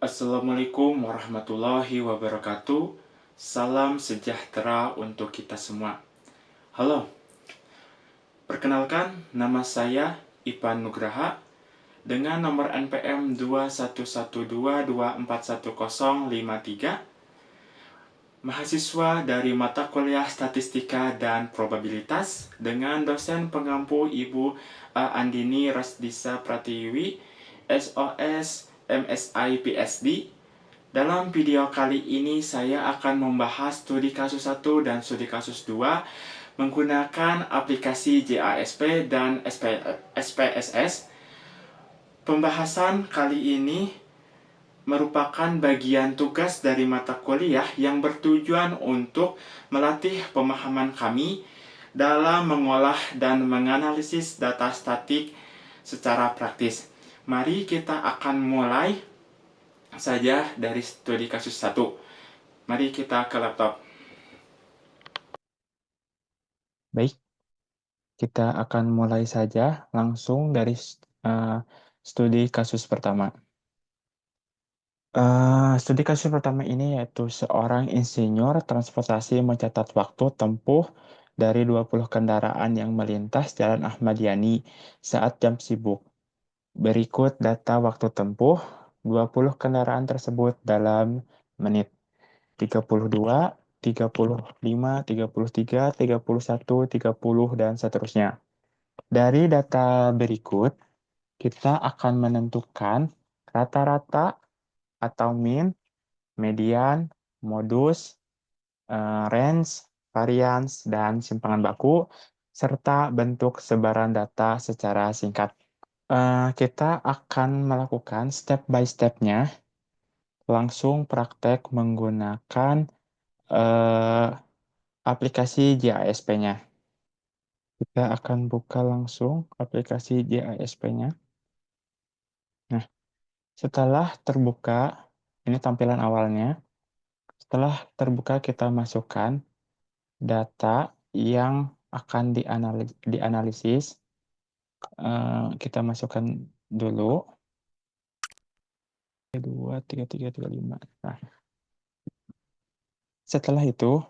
Assalamualaikum warahmatullahi wabarakatuh. Salam sejahtera untuk kita semua. Halo, perkenalkan nama saya Ipan Nugraha dengan nomor NPM 2112241053, mahasiswa dari mata kuliah Statistika dan Probabilitas dengan dosen pengampu Ibu Andini Rasdisa Pratiwi, SOS MSI PhD. Dalam video kali ini saya akan membahas studi kasus 1 dan studi kasus 2 menggunakan aplikasi JASP dan SPSS. Pembahasan kali ini merupakan bagian tugas dari mata kuliah yang bertujuan untuk melatih pemahaman kami dalam mengolah dan menganalisis data statik secara praktis. Mari kita akan mulai saja dari studi kasus 1. Mari kita ke laptop. Baik, kita akan mulai saja langsung dari studi kasus pertama. Studi kasus pertama ini yaitu seorang insinyur transportasi mencatat waktu tempuh dari 20 kendaraan yang melintas Jalan Ahmad Yani saat jam sibuk. Berikut data waktu tempuh 20 kendaraan tersebut dalam menit. 32, 35, 33, 31, 30, dan seterusnya. Dari data berikut, kita akan menentukan rata-rata atau mean, median, modus, range, variance, dan simpangan baku, serta bentuk sebaran data secara singkat. Kita akan melakukan step by step-nya, langsung praktek menggunakan aplikasi JASP-nya. Kita akan buka langsung aplikasi JASP-nya. Nah, setelah terbuka, ini tampilan awalnya. Setelah terbuka, kita masukkan data yang akan dianalisis. Kita masukkan dulu. 2, 3, 3, 3, 5. Nah, setelah itu,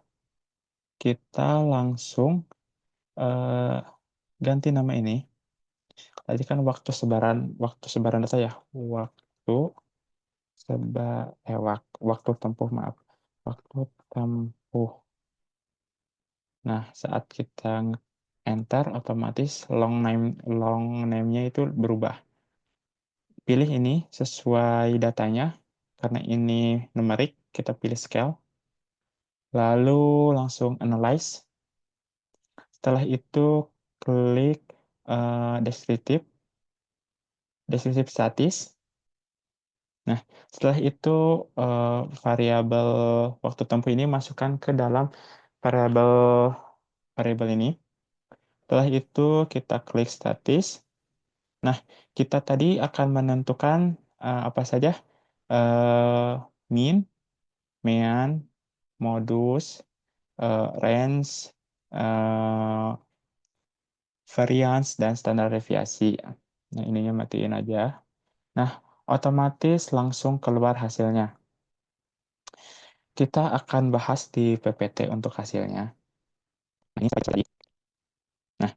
kita langsung ganti nama ini. Tadi kan waktu sebaran data ya. Waktu tempuh, maaf. Waktu tempuh. Nah, saat kita enter, otomatis long name-nya itu berubah. Pilih ini sesuai datanya. Karena ini numerik, kita pilih scale. Lalu langsung analyze. Setelah itu, klik descriptive statis. Nah, setelah itu variabel waktu tempuh ini masukkan ke dalam variabel ini. Setelah itu kita klik statis. Nah, kita tadi akan menentukan apa saja mean, median, modus, range, variance, dan standar deviasi. Nah, ininya matiin aja. Nah, otomatis langsung keluar hasilnya. Kita akan bahas di PPT untuk hasilnya. Nah,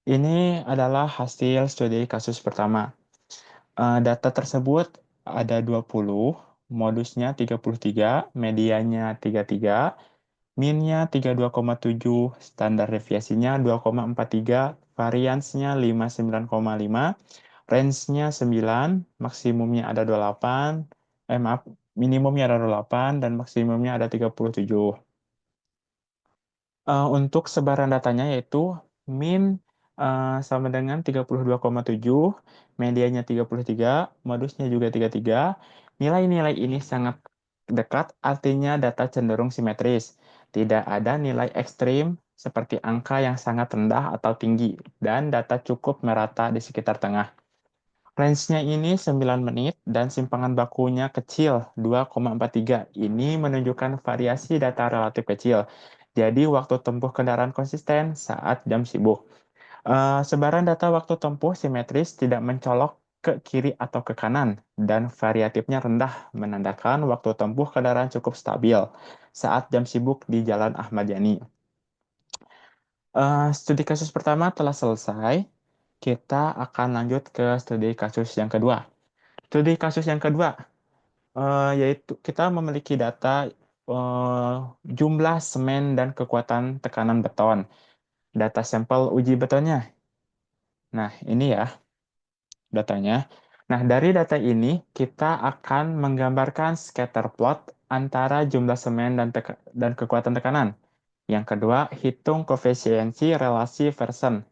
ini adalah hasil studi kasus pertama. Data tersebut ada 20, modusnya 33, medianya 33, min-nya 32,7, standar deviasinya 2,43, variance-nya 59,5, range-nya 9, maksimumnya ada 28, minimumnya ada 28, dan maksimumnya ada 37. Untuk sebaran datanya yaitu min sama dengan 32,7, medianya 33, modusnya juga 33. Nilai-nilai ini sangat dekat, artinya data cenderung simetris. Tidak ada nilai ekstrim seperti angka yang sangat rendah atau tinggi, dan data cukup merata di sekitar tengah. Range-nya ini 9 menit dan simpangan bakunya kecil, 2,43. Ini menunjukkan variasi data relatif kecil. Jadi waktu tempuh kendaraan konsisten saat jam sibuk. Sebaran data waktu tempuh simetris, tidak mencolok ke kiri atau ke kanan, dan variatifnya rendah, menandakan waktu tempuh kendaraan cukup stabil saat jam sibuk di Jalan Ahmad Yani. Studi kasus pertama telah selesai. Kita akan lanjut ke studi kasus yang kedua. Studi kasus yang kedua, yaitu kita memiliki data eh, jumlah semen dan kekuatan tekanan beton. Data sampel uji betonnya. Nah, ini ya datanya. Nah, dari data ini kita akan menggambarkan scatter plot antara jumlah semen dan kekuatan tekanan. Yang kedua, hitung koefisiensi relasi Versen.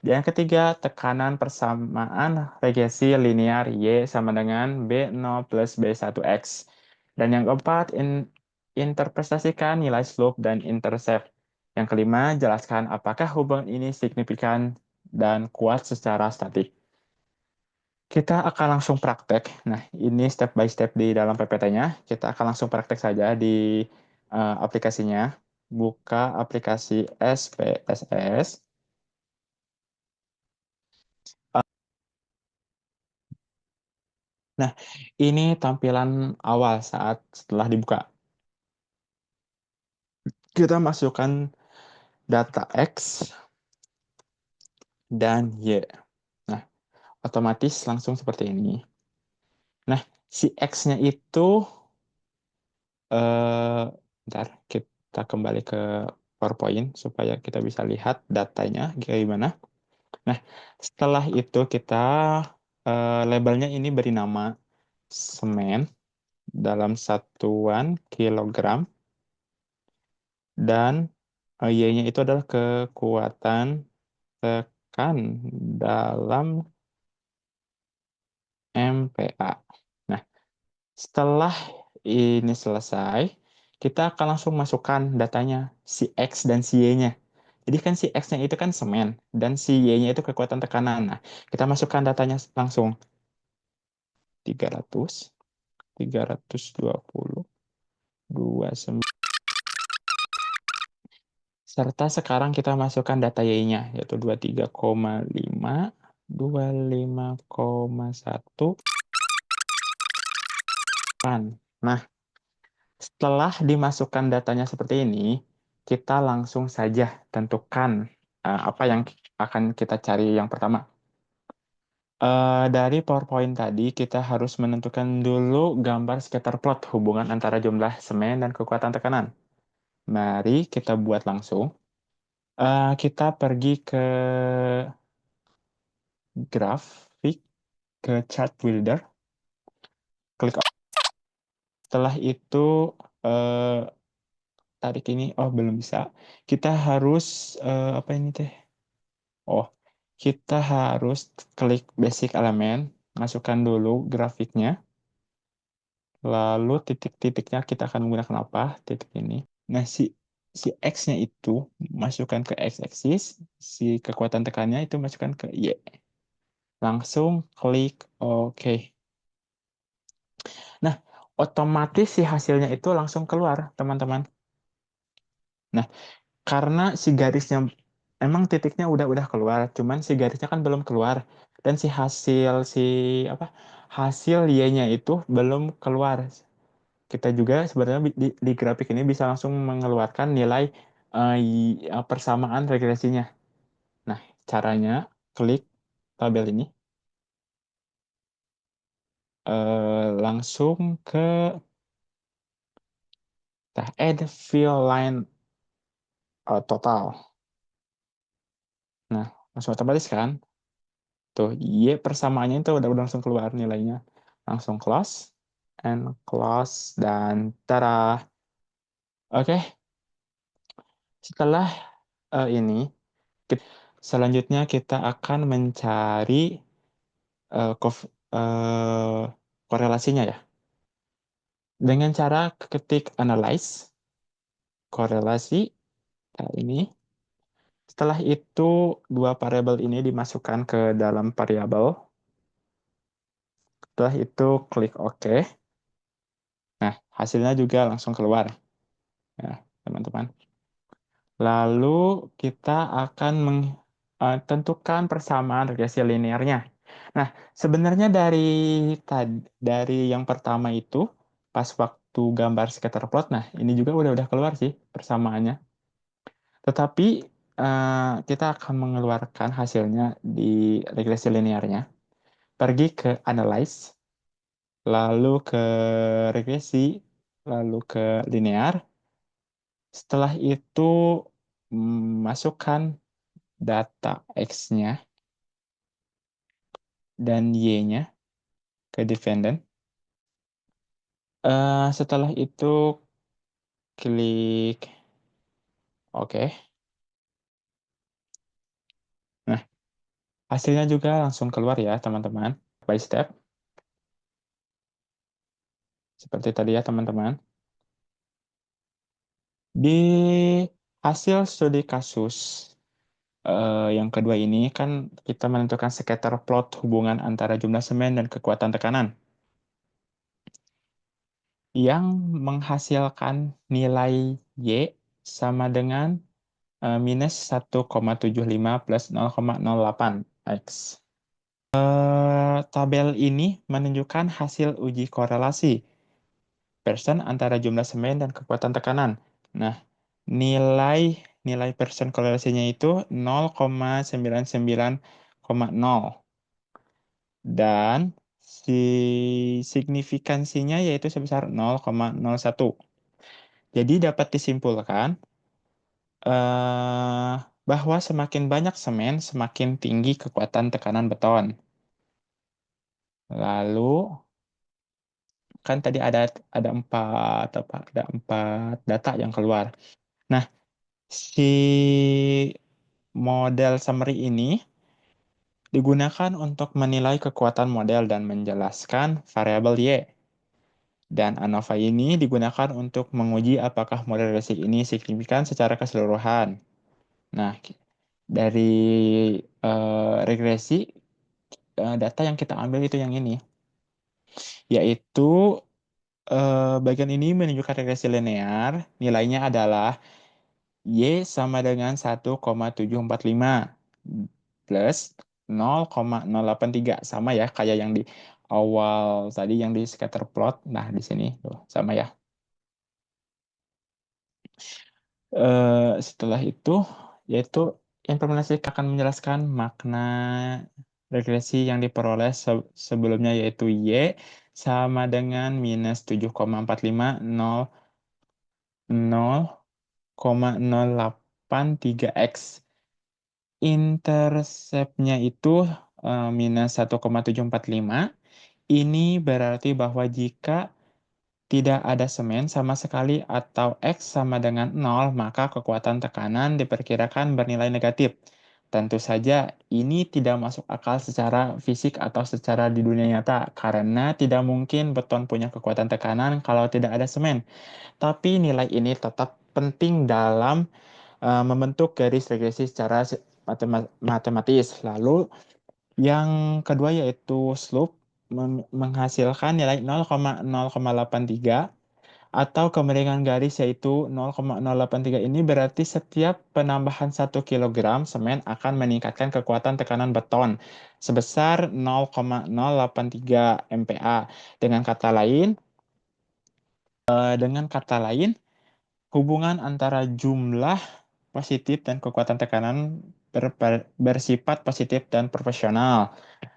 Yang ketiga, tekanan persamaan regresi linear Y sama dengan B0 plus B1X. Dan yang keempat, interpretasikan nilai slope dan intercept. Yang kelima, jelaskan apakah hubungan ini signifikan dan kuat secara statik. Kita akan langsung praktek. Nah, ini step by step di dalam PPT-nya. Kita akan langsung praktek saja di aplikasinya. Buka aplikasi SPSS. Nah, ini tampilan awal saat setelah dibuka. Kita masukkan data X dan Y. Nah, otomatis langsung seperti ini. Nah, si X-nya itu, bentar, kita kembali ke PowerPoint supaya kita bisa lihat datanya gimana. Nah, setelah itu kita labelnya ini beri nama semen dalam satuan kilogram, dan Y-nya itu adalah kekuatan tekan dalam MPa. Nah, setelah ini selesai, kita akan langsung masukkan datanya, si X dan si Y-nya. Jadi kan si X-nya itu kan semen, dan si Y-nya itu kekuatan tekanan. Nah, kita masukkan datanya langsung. 300, 320, 29. Serta sekarang kita masukkan data Y-nya, yaitu 23,5, 25,1. Nah, setelah dimasukkan datanya seperti ini, kita langsung saja tentukan apa yang akan kita cari yang pertama. Dari PowerPoint tadi, kita harus menentukan dulu gambar scatter plot hubungan antara jumlah semen dan kekuatan tekanan. Mari kita buat langsung. Kita pergi ke grafik, ke chart builder, klik. Setelah itu, eh, tarik ini. Oh, belum bisa. Kita harus, apa ini teh? Oh, kita harus klik basic element, masukkan dulu grafiknya, lalu titik-titiknya kita akan menggunakan apa? Titik ini. Nah, si X-nya itu masukkan ke X-axis, si kekuatan tekannya itu masukkan ke Y. Langsung klik OK. Nah, otomatis si hasilnya itu langsung keluar, teman-teman. Nah, karena si garisnya emang titiknya udah keluar, cuman si garisnya kan belum keluar, dan si apa, hasil Y-nya itu belum keluar. Kita juga sebenarnya di grafik ini bisa langsung mengeluarkan nilai persamaan regresinya. Nah, caranya klik tabel ini, langsung ke add fill line total. Nah, langsung otomatis kan? Tuh, Y persamaannya itu udah langsung keluar nilainya. Langsung close, and close, dan tada. Oke, setelah ini, selanjutnya kita akan mencari eh, kof- eh, korelasinya ya. Dengan cara ketik analyze, korelasi, nah ini. Setelah itu, dua variabel ini dimasukkan ke dalam variabel. Setelah itu, klik OK. Nah, hasilnya juga langsung keluar. Ya, teman-teman. Lalu kita akan tentukan persamaan regresi linearnya. Nah, sebenarnya dari yang pertama itu pas waktu gambar scatter plot, nah ini juga udah keluar sih persamaannya. Tetapi kita akan mengeluarkan hasilnya di regresi linearnya. Pergi ke analyze, lalu ke regresi, lalu ke linear. Setelah itu masukkan data X-nya dan Y-nya ke defendant. Setelah itu klik OK. Nah, hasilnya juga langsung keluar ya, teman-teman. By step, seperti tadi ya, teman-teman. Di hasil studi kasus yang kedua ini kan kita menentukan scatter plot hubungan antara jumlah semen dan kekuatan tekanan yang menghasilkan nilai Y sama dengan minus 1,75 plus 0,08 X. Tabel ini menunjukkan hasil uji korelasi persen antara jumlah semen dan kekuatan tekanan. Nah, nilai nilai persen korelasinya itu 0,99,0 dan si signifikansinya yaitu sebesar 0,01. Jadi dapat disimpulkan eh, bahwa semakin banyak semen, semakin tinggi kekuatan tekanan beton. Lalu kan tadi ada empat data yang keluar. Nah, si model summary ini digunakan untuk menilai kekuatan model dan menjelaskan variabel Y. Dan ANOVA ini digunakan untuk menguji apakah model regresi ini signifikan secara keseluruhan. Nah, dari regresi, data yang kita ambil itu yang ini, yaitu bagian ini menunjukkan regresi linear, nilainya adalah Y sama dengan 1,745 plus 0,083. Sama ya, kayak yang di awal tadi yang di scatter plot. Nah, di sini tuh, sama ya. Setelah itu, yaitu implementasi akan menjelaskan makna regresi yang diperoleh sebelumnya, yaitu Y sama dengan minus 7,450,0,083X. Interceptnya itu minus 1,745. Ini berarti bahwa jika tidak ada semen sama sekali atau X sama dengan 0, maka kekuatan tekanan diperkirakan bernilai negatif. Tentu saja ini tidak masuk akal secara fisik atau secara di dunia nyata karena tidak mungkin beton punya kekuatan tekanan kalau tidak ada semen. Tapi nilai ini tetap penting dalam membentuk garis regresi secara matematis. Lalu yang kedua yaitu slope menghasilkan nilai 0,083 atau kemiringan garis yaitu 0,083. Ini berarti setiap penambahan 1 kilogram semen akan meningkatkan kekuatan tekanan beton sebesar 0,083 MPa. Dengan kata lain, hubungan antara jumlah positif dan kekuatan tekanan bersifat positif dan proporsional.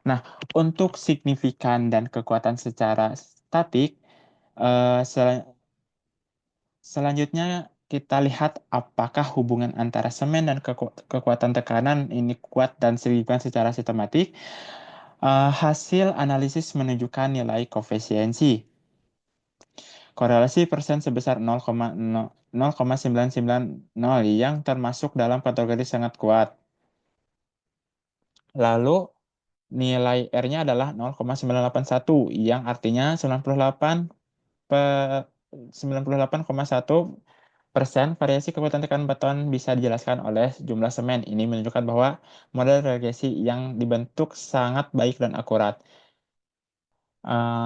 Nah, untuk signifikan dan kekuatan secara statik, eh, sel- selanjutnya kita lihat apakah hubungan antara semen dan kekuatan tekanan ini kuat dan signifikan secara sistematik. Hasil analisis menunjukkan nilai koefisiensi. Korelasi persen sebesar 0,990 yang termasuk dalam kategori sangat kuat. Lalu nilai R-nya adalah 0,981 yang artinya 98,1% variasi kekuatan tekanan beton bisa dijelaskan oleh jumlah semen. Ini menunjukkan bahwa model regresi yang dibentuk sangat baik dan akurat.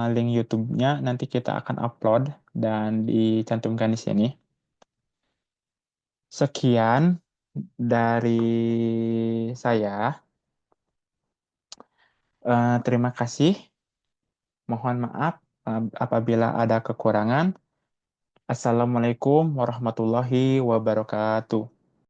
Link YouTube-nya nanti kita akan upload dan dicantumkan di sini. Sekian dari saya. Terima kasih. Mohon maaf apabila ada kekurangan. Assalamualaikum warahmatullahi wabarakatuh.